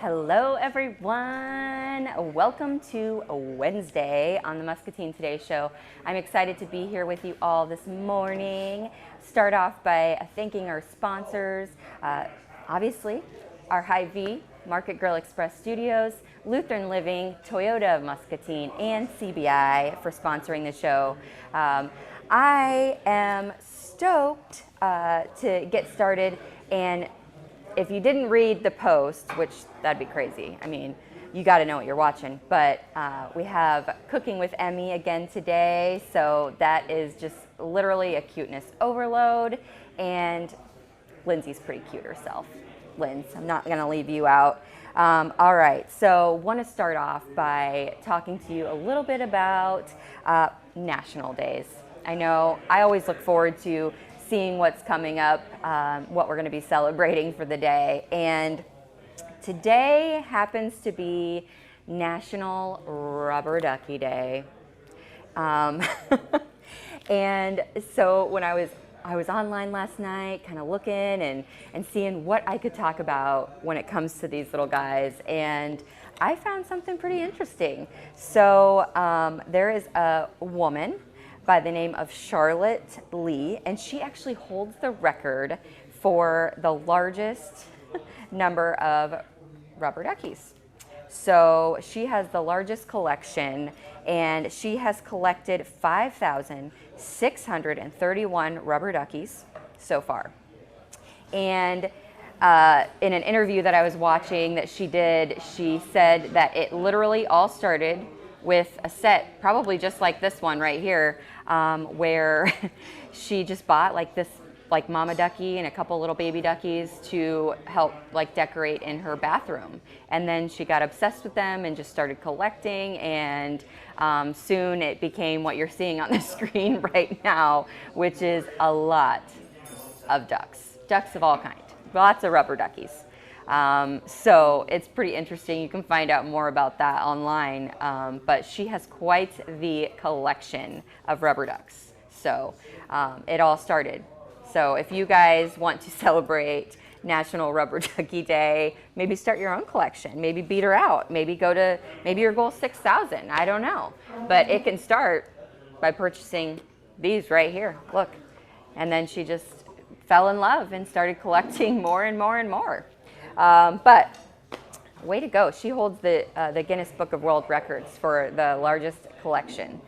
Hello everyone! Welcome to Wednesday on the Muscatine Today show. I'm excited to be here with you all this morning. Start off by thanking our sponsors, obviously our Hy-Vee, Market Grille Express Studios, Lutheran Living, Toyota of Muscatine, and CBI for sponsoring the show. I am stoked to get started, and if you didn't read the post, which that'd be crazy, I mean, you got to know what you're watching, but we have Cooking with Emmy again today, so that is just literally a cuteness overload, and Lindsay's pretty cute herself. Linz, I'm not going to leave you out. All right, so want to start off by talking to you a little bit about national days. I know I always look forward to seeing what's coming up, what we're going to be celebrating for the day. And today happens to be National Rubber Ducky Day. And so when I was online last night kind of looking and seeing what I could talk about when it comes to these little guys, and I found something pretty interesting. So there is a woman by the name of Charlotte Lee, and she actually holds the record for the largest number of rubber duckies. So she has the largest collection, and she has collected 5,631 rubber duckies so far. And in an interview that I was watching that she did, she said that it literally all started with a set, probably just like this one right here, where she just bought like this mama ducky and a couple little baby duckies to help like decorate in her bathroom. And then she got obsessed with them and just started collecting, and soon it became what you're seeing on the screen right now, which is a lot of ducks of all kinds, lots of rubber duckies. So it's pretty interesting. You can find out more about that online, but she has quite the collection of rubber ducks. So it all started. So if you guys want to celebrate National Rubber Ducky Day, maybe start your own collection, maybe beat her out, maybe your goal is 6,000, I don't know. But it can start by purchasing these right here, look. And then she just fell in love and started collecting more and more and more. But way to go. She holds the Guinness Book of World Records for the largest collection.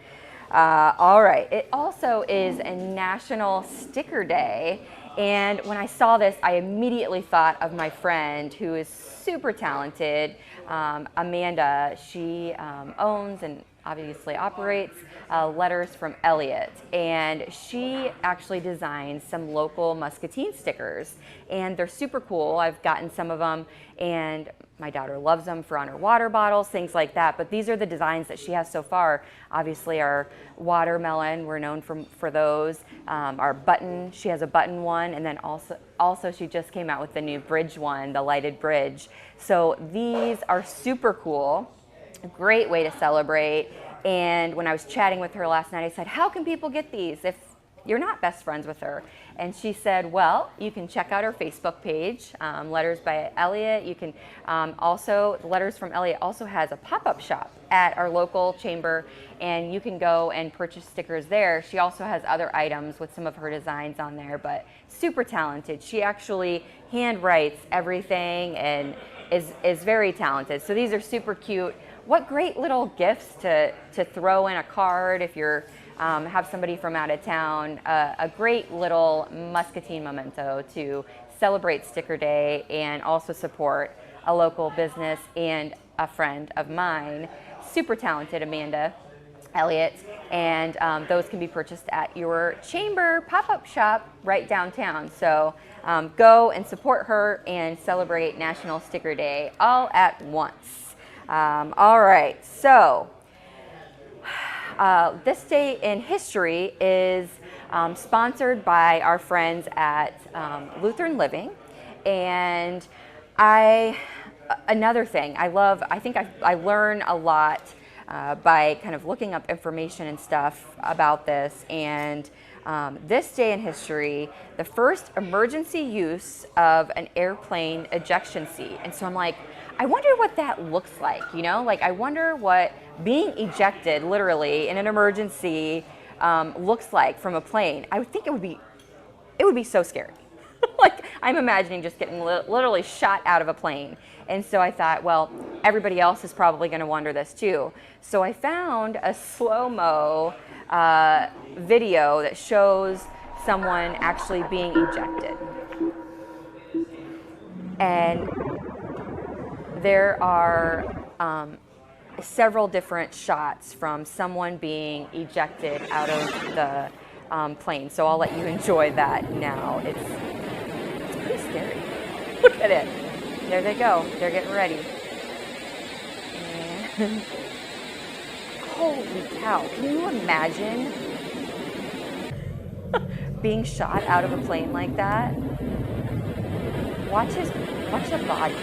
All right. It also is a National Sticker Day. And when I saw this, I immediately thought of my friend who is super talented, Amanda. She owns and obviously operates Letters from Elliot, and she actually designs some local Muscatine stickers, and they're super cool. I've gotten some of them, and my daughter loves them for on her water bottles, things like that. But these are the designs that she has so far. Obviously our watermelon, we're known for those. Our button, she has a button one, and then also she just came out with the new bridge one, the lighted bridge. So these are super cool. A great way to celebrate. And when I was chatting with her last night, I said, how can people get these if you're not best friends with her? And she said, well, you can check out her Facebook page, Letters by Elliot. You can also, Letters from Elliot also has a pop-up shop at our local chamber, and you can go and purchase stickers there. She also has other items with some of her designs on there, but super talented. She actually hand writes everything and is very talented. So these are super cute. What great little gifts to throw in a card if you're have somebody from out of town. A great little Muscatine memento to celebrate Sticker Day and also support a local business and a friend of mine, super talented Amanda Elliott, and those can be purchased at your chamber pop-up shop right downtown. So go and support her and celebrate National Sticker Day all at once. All right, so this day in history is sponsored by our friends at Lutheran Living, and another thing I think I learn a lot by kind of looking up information and stuff about this, and this day in history, the first emergency use of an airplane ejection seat. And so I'm like, I wonder what that looks like, you know? Like, I wonder what being ejected, literally, in an emergency looks like from a plane. I would think it would be so scary. Like, I'm imagining just getting literally shot out of a plane. And so I thought, well, everybody else is probably going to wonder this too. So I found a slow-mo video that shows someone actually being ejected. And there are several different shots from someone being ejected out of the plane. So I'll let you enjoy that now. It's pretty scary. Look at it. There they go. They're getting ready. And holy cow. Can you imagine being shot out of a plane like that? Watch the body.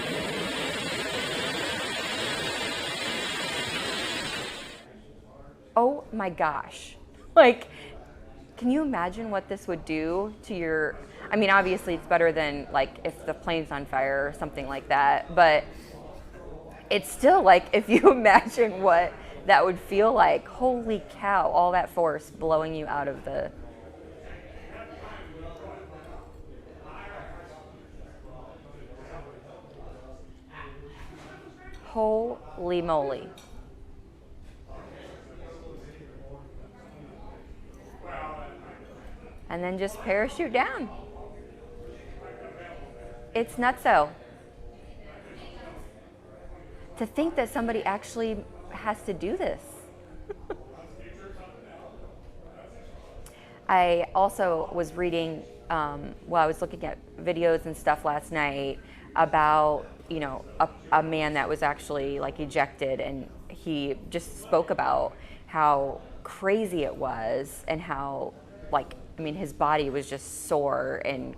Oh my gosh. Like, can you imagine what this would do to your, I mean, obviously it's better than like if the plane's on fire or something like that, but it's still like, if you imagine what that would feel like, holy cow, all that force blowing you out of the, holy moly. And then just parachute down. It's nutso. To think that somebody actually has to do this. I also was reading, I was looking at videos and stuff last night about, you know, a man that was actually like ejected, and he just spoke about how crazy it was and how, like, I mean, his body was just sore and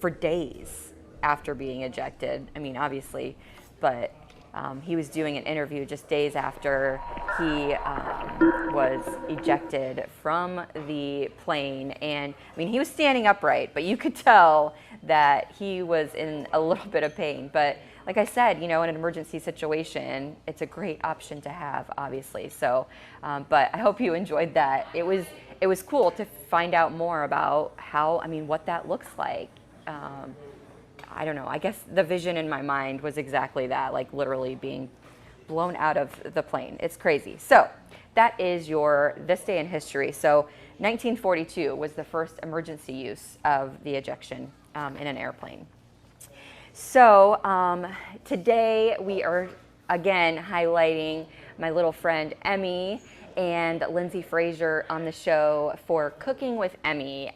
for days after being ejected. I mean, obviously, but he was doing an interview just days after he was ejected from the plane. And I mean, he was standing upright, but you could tell that he was in a little bit of pain. But like I said, you know, in an emergency situation, it's a great option to have, obviously. So, but I hope you enjoyed that. It was cool to find out more about how, I mean, what that looks like. I don't know, I guess the vision in my mind was exactly that, like literally being blown out of the plane. It's crazy. So that is your This Day in History. So 1942 was the first emergency use of the ejection in an airplane. So today we are again highlighting my little friend Emmy and Lindsay Frazier on the show for Cooking with Emmy.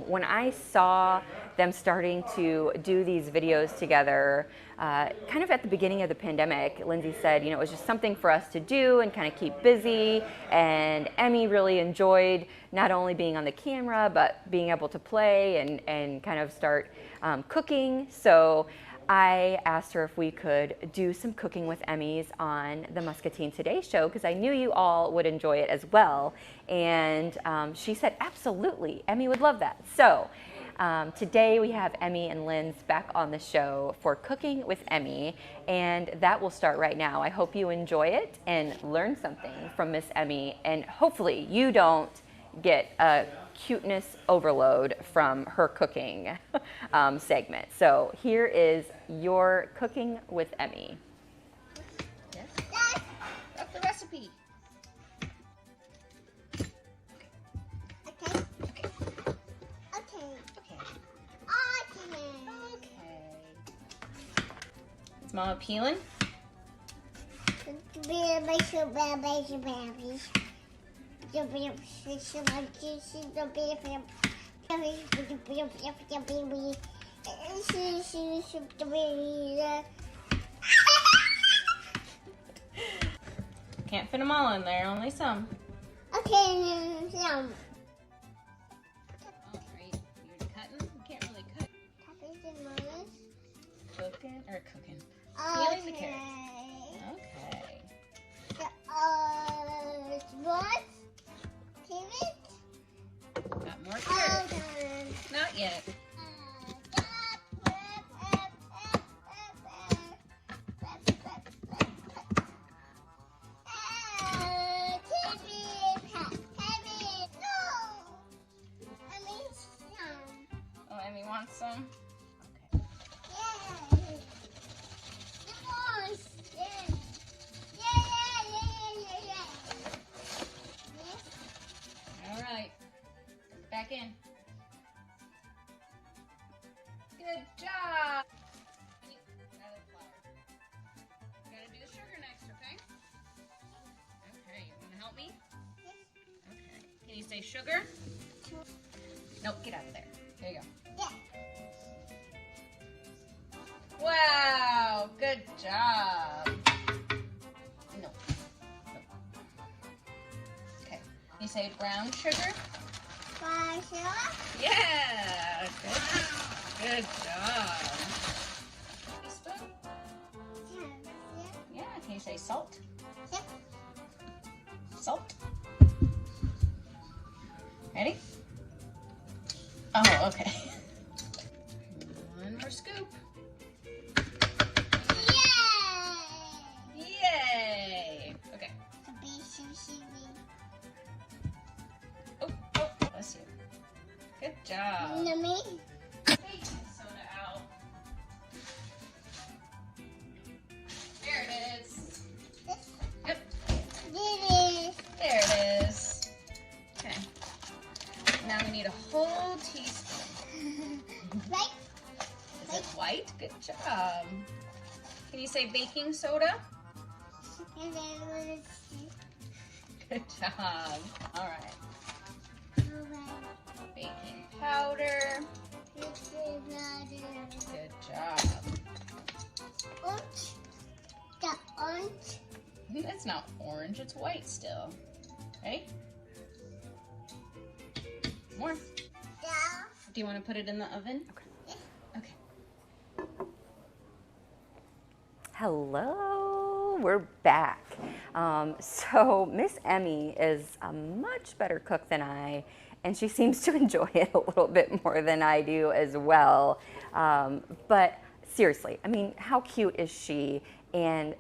When I saw them starting to do these videos together, kind of at the beginning of the pandemic, Lindsay said, you know, it was just something for us to do and kind of keep busy. And Emmy really enjoyed not only being on the camera, but being able to play and kind of start cooking. So I asked her if we could do some Cooking with Emmys on the Muscatine Today show, because I knew you all would enjoy it as well. And she said, absolutely, Emmy would love that. So today we have Emmy and Linz back on the show for Cooking with Emmy, and that will start right now. I hope you enjoy it and learn something from Miss Emmy, and hopefully you don't get a cuteness overload from her cooking segment. So here is your Cooking with Emmy. Yes. That's the recipe. Is Mama peeling? Can't fit them all in there, only some. Okay, some. Alright, you're cutting? You can't really cut. Cooking. Peeling the carrots. Okay. What? Carrots? Got more carrots. Not yet. awesome. Yay! Divorce! Yay! Yay! All right. Back in. Good job. Another flower. Gotta do the sugar next, okay? Okay, you wanna help me? Okay. Can you say sugar? Nope, get out of there. There you go. Yeah. Wow, good job. No. Okay. Can you say brown sugar? Bye, Sheila. Yeah. Good job. Teaspoon? Yeah. Can you say salt? Yeah. Salt. Ready? Oh, okay. One more scoop. Yay! Yay! Okay. Oh, bless you. Good job. Me? Baking soda out. There it is. Yep, there it is. Okay. Now we need a whole teaspoon. Right? Is it white? Good job. Can you say baking soda? And then we'll Good job. All right. Baking powder. Good job. Orange. The orange. It's not orange, it's white still. Ready? More. Yeah. Do you want to put it in the oven? Okay. Hello, we're back. So Miss Emmy is a much better cook than I, and she seems to enjoy it a little bit more than I do as well. But seriously, I mean, how cute is she? And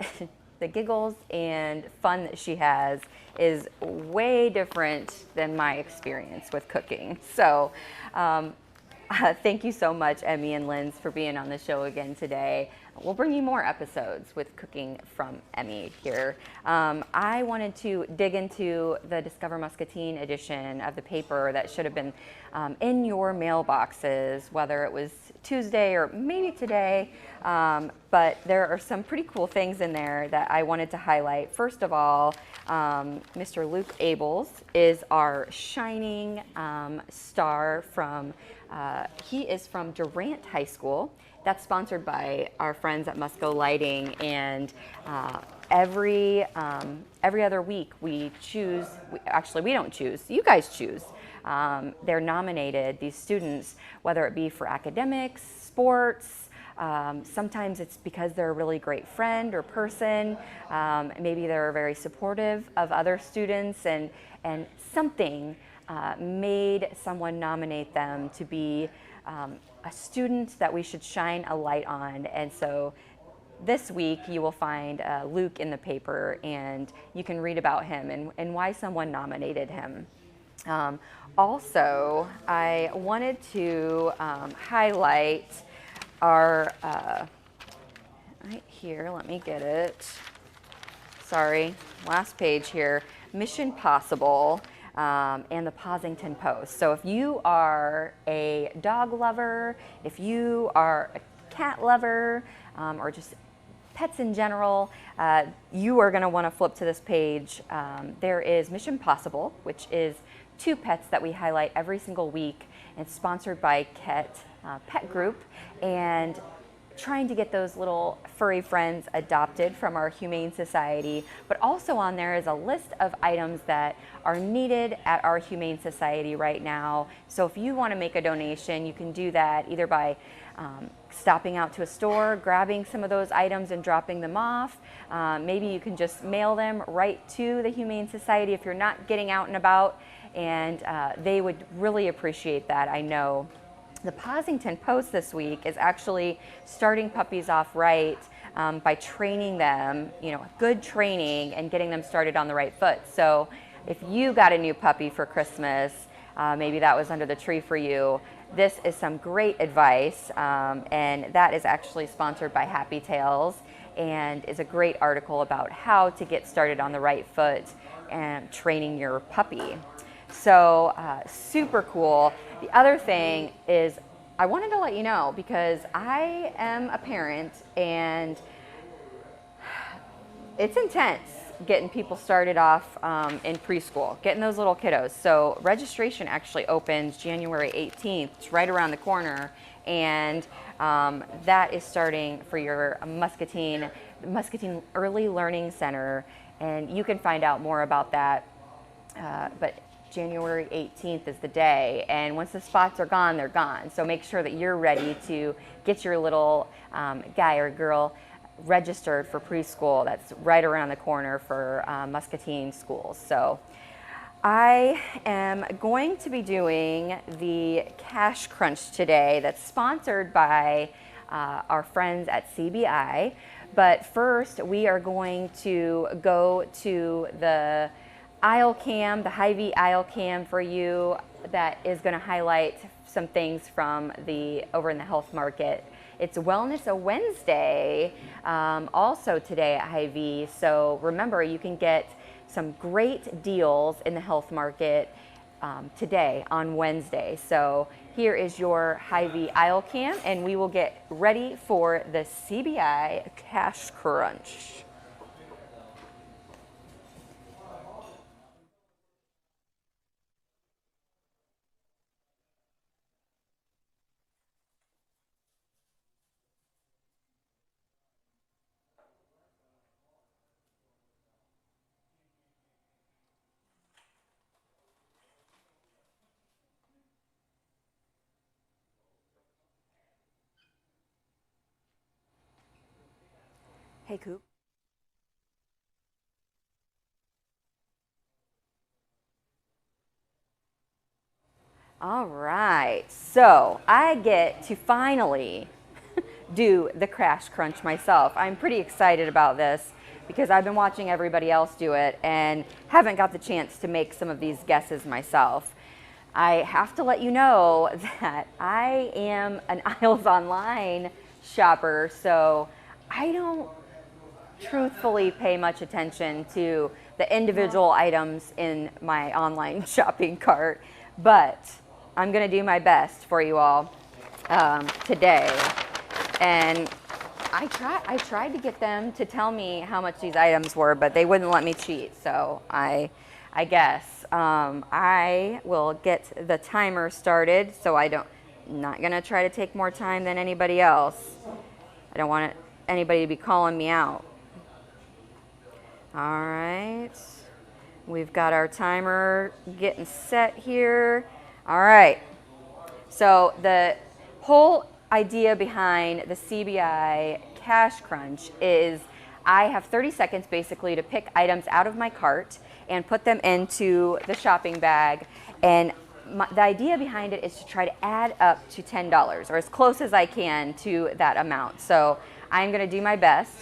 the giggles and fun that she has is way different than my experience with cooking. So thank you so much, Emmy and Linz, for being on the show again today. We'll bring you more episodes with Cooking from Emmy here. I wanted to dig into the Discover Muscatine edition of the paper that should have been in your mailboxes, whether it was Tuesday or maybe today. But there are some pretty cool things in there that I wanted to highlight. First of all, Mr. Luke Abels is our shining star from, he is from Durant High School. That's sponsored by our friends at Musco Lighting, and every other week we choose, actually we don't choose, you guys choose. They're nominated, these students, whether it be for academics, sports, sometimes it's because they're a really great friend or person, maybe they're very supportive of other students, and something made someone nominate them to be a student that we should shine a light on. And so this week you will find Luke in the paper, and you can read about him and why someone nominated him. Also, I wanted to highlight our, right here, let me get it. Sorry, last page here, Mission Possible. And the Posington Post. So if you are a dog lover, if you are a cat lover, or just pets in general, you are going to want to flip to this page. There is Mission Possible, which is 2 pets that we highlight every single week. It's sponsored by Pet Group, and trying to get those little furry friends adopted from our Humane Society. But also on there is a list of items that are needed at our Humane Society right now. So if you want to make a donation, you can do that either by stopping out to a store, grabbing some of those items and dropping them off. Maybe you can just mail them right to the Humane Society if you're not getting out and about, and they would really appreciate that, I know. The Posington Post this week is actually starting puppies off right by training them, good training, and getting them started on the right foot. So if you got a new puppy for Christmas, maybe that was under the tree for you. This is some great advice, and that is actually sponsored by Happy Tales, and is a great article about how to get started on the right foot and training your puppy. So super cool. The other thing is I wanted to let you know, because I am a parent and it's intense getting people started off in preschool, getting those little kiddos. So registration actually opens January 18th. It's right around the corner. And that is starting for your Muscatine Early Learning Center. And you can find out more about that. But January 18th is the day. And once the spots are gone, they're gone. So make sure that you're ready to get your little guy or girl registered for preschool. That's right around the corner for Muscatine schools. So I am going to be doing the Cash Crunch today. That's sponsored by our friends at CBI. But first, we are going to go to the aisle cam, the Hy-Vee aisle cam for you, that is going to highlight some things from over in the health market. It's Wellness a Wednesday, also today at Hy-Vee. So remember, you can get some great deals in the health market today on Wednesday. So here is your Hy-Vee aisle cam, and we will get ready for the CBI Cash Crunch. Hey, Coop. All right, so I get to finally do the Crash Crunch myself. I'm pretty excited about this because I've been watching everybody else do it and haven't got the chance to make some of these guesses myself. I have to let you know that I am an Aisles Online shopper, so I don't truthfully pay much attention to the individual items in my online shopping cart, but I'm gonna do my best for you all today. And I tried to get them to tell me how much these items were, but they wouldn't let me cheat. So I guess I will get the timer started. So I'm not gonna try to take more time than anybody else. I don't want anybody to be calling me out. All right, we've got our timer getting set here. All right, so the whole idea behind the CBI Cash Crunch is I have 30 seconds basically to pick items out of my cart and put them into the shopping bag. And the idea behind it is to try to add up to $10, or as close as I can to that amount. So I'm gonna do my best,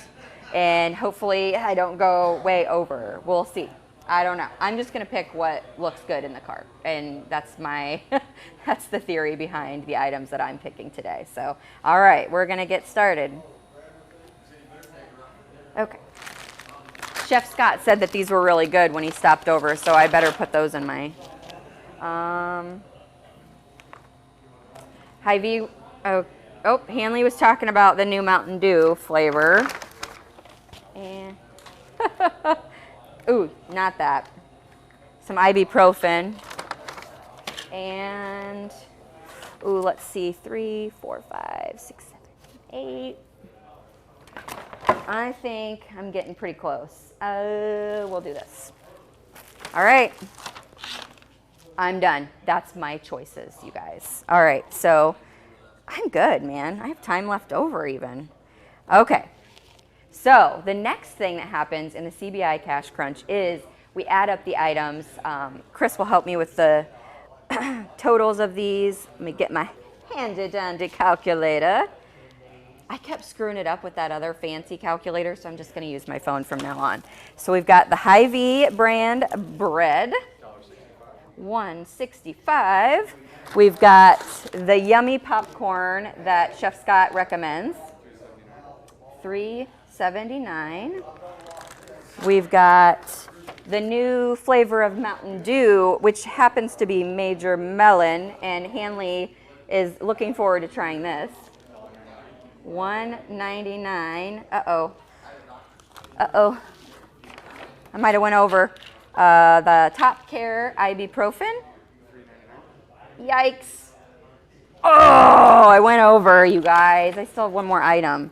and hopefully I don't go way over. We'll see. I don't know. I'm just gonna pick what looks good in the cart, and that's my that's the theory behind the items that I'm picking today. So, all right, we're gonna get started. Okay. Chef Scott said that these were really good when he stopped over, so I better put those in my Hy-Vee. Oh, Hanley was talking about the new Mountain Dew flavor. And ooh, not that. Some ibuprofen. And ooh, let's see, 3, 4, 5, 6, 7, 8. I think I'm getting pretty close. We'll do this. All right. I'm done. That's my choices, you guys. All right, so I'm good, man. I have time left over even. Okay. So the next thing that happens in the CBI Cash Crunch is we add up the items. Chris will help me with the totals of these. Let me get my handy-dandy calculator. I kept screwing it up with that other fancy calculator, so I'm just going to use my phone from now on. So we've got the Hy-Vee brand bread, $165. We've got the yummy popcorn that Chef Scott recommends, $3.79. We've got the new flavor of Mountain Dew, which happens to be Major Melon, and Hanley is looking forward to trying this. $1.99. Uh-oh. Uh-oh. I might have went over. The Top Care ibuprofen. Yikes. Oh, I went over, you guys. I still have one more item.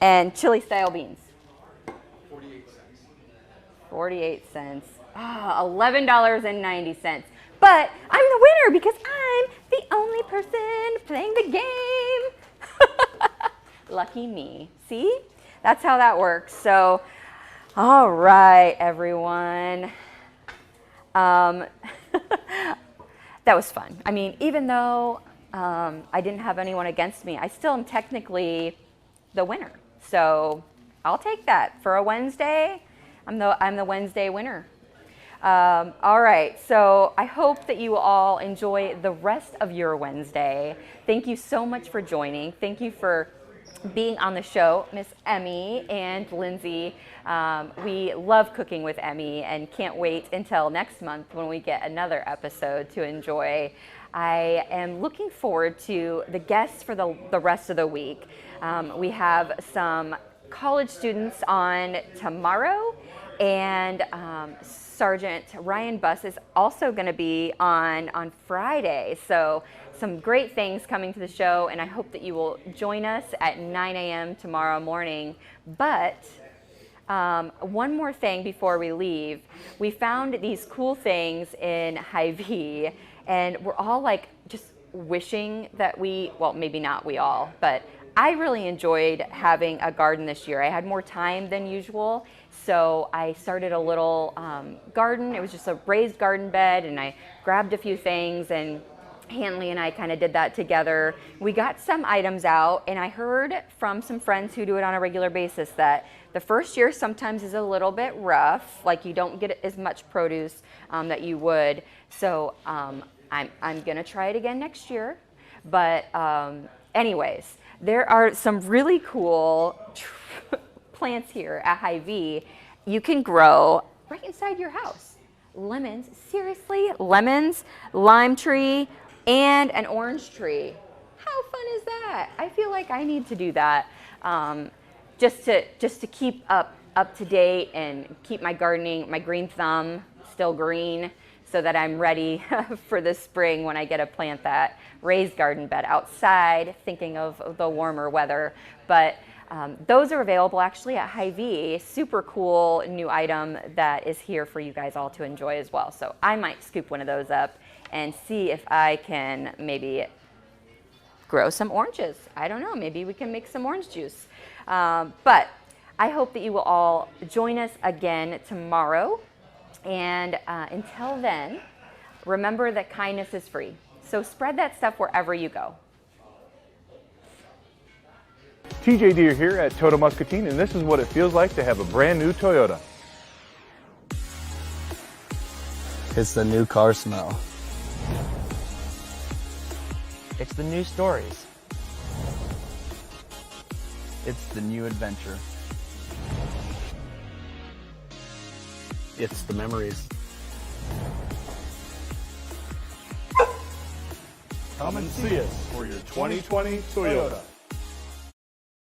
And chili style beans. 48 cents. Oh, $11.90. But I'm the winner because I'm the only person playing the game. Lucky me. See? That's how that works. So, all right, everyone. That was fun. I mean, even though I didn't have anyone against me, I still am technically the winner. So I'll take that for a Wednesday. I'm the Wednesday winner. All right, so I hope that you all enjoy the rest of your Wednesday. Thank you so much for joining. Thank you for being on the show, Miss Emmy and Lindsay. We love cooking with Emmy and can't wait until next month when we get another episode to enjoy. I am looking forward to the guests for the rest of the week. We have some college students on tomorrow, and Sergeant Ryan Buss is also going to be on Friday. So some great things coming to the show, and I hope that you will join us at 9 a.m. tomorrow morning. But one more thing before we leave. We found these cool things in Hy-Vee, and we're all like just wishing that well, maybe not we all, but I really enjoyed having a garden this year. I had more time than usual, so I started a little garden. It was just a raised garden bed, and I grabbed a few things, and Hanley and I kind of did that together. We got some items out, and I heard from some friends who do it on a regular basis that the first year sometimes is a little bit rough, like you don't get as much produce that you would. So I'm gonna try it again next year. But anyways, there are some really cool plants here at Hy-Vee you can grow right inside your house. Lemons, seriously, lemons, lime tree, and an orange tree. How fun is that? I feel like I need to do that just to keep up to date and keep my gardening, my green thumb still green, so that I'm ready for the spring when I get to plant that raised garden bed outside, thinking of the warmer weather. But those are available actually at Hy-Vee. Super cool new item that is here for you guys all to enjoy as well. So I might scoop one of those up and see if I can maybe grow some oranges. I don't know, maybe we can make some orange juice. But I hope that you will all join us again tomorrow. And until then, remember that kindness is free. So spread that stuff wherever you go. TJ Deere here at Toyota Muscatine, and this is what it feels like to have a brand new Toyota. It's the new car smell. It's the new stories. It's the new adventure. It's the memories. Come and see us for your 2020 Toyota.